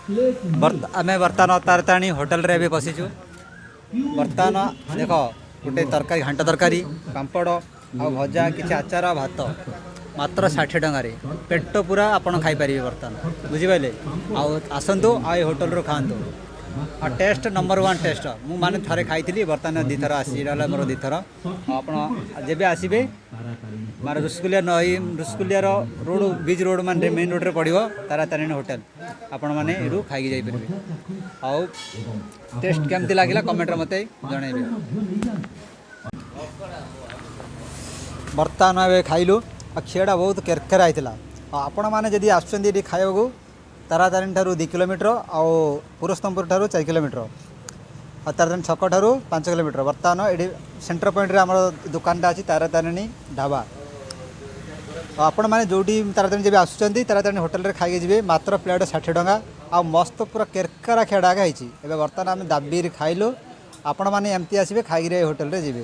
आम बर्तमान तारताणी होटल रे बसीचु। बर्तमान देख गोटे तरकारी घांट तरकारी पापड़ आ भजा किसी आचार भात मात्र 60 टंकार पेट पूरा आपड़ खाईपारे बर्तमान बुझिपारे। आसतु आ होटल रू खातु आ टेस्ट नंबर 1 टेस्ट मु माने थरे खाई बर्तमान दी थर आसी मोर दी थर आप जब आसबे मार रुस्कुलिया नई रुस्कुलिया रोड बीच रोड मान मेन रोड रे पड़ो तारातारिणी होटल आपण मैंने यू खाई जापर आउ टेस्ट केमती लगे कमेंट मत जनइबे। बर्तमान ए खाइलु खीरा बहुत केरकेरा होता आपण मैंने जदि आसुँच खाइबा तारातारिणी ठारू 2 किलोमीटर आउ पुरस्तमपुर ठारू 4 किलोमीटर और तारातारिणी छक ठारू 5 किलोमीटर। बर्तमान ये सेंटर पॉइंट रे आम दुकानटा अच्छी तारातारिणी ढाबा आपण मैंने जो तारातारिणी जब आसुँच तारातारिणी होटल रे खाई जी मात्र प्लेट 60 टंका आ मस्त पूरा केरकेरा खेड़ा खाई। बर्तमान आम दाबी खाइलु आपण मैंने एमती आसबे खाई होटल रे जी।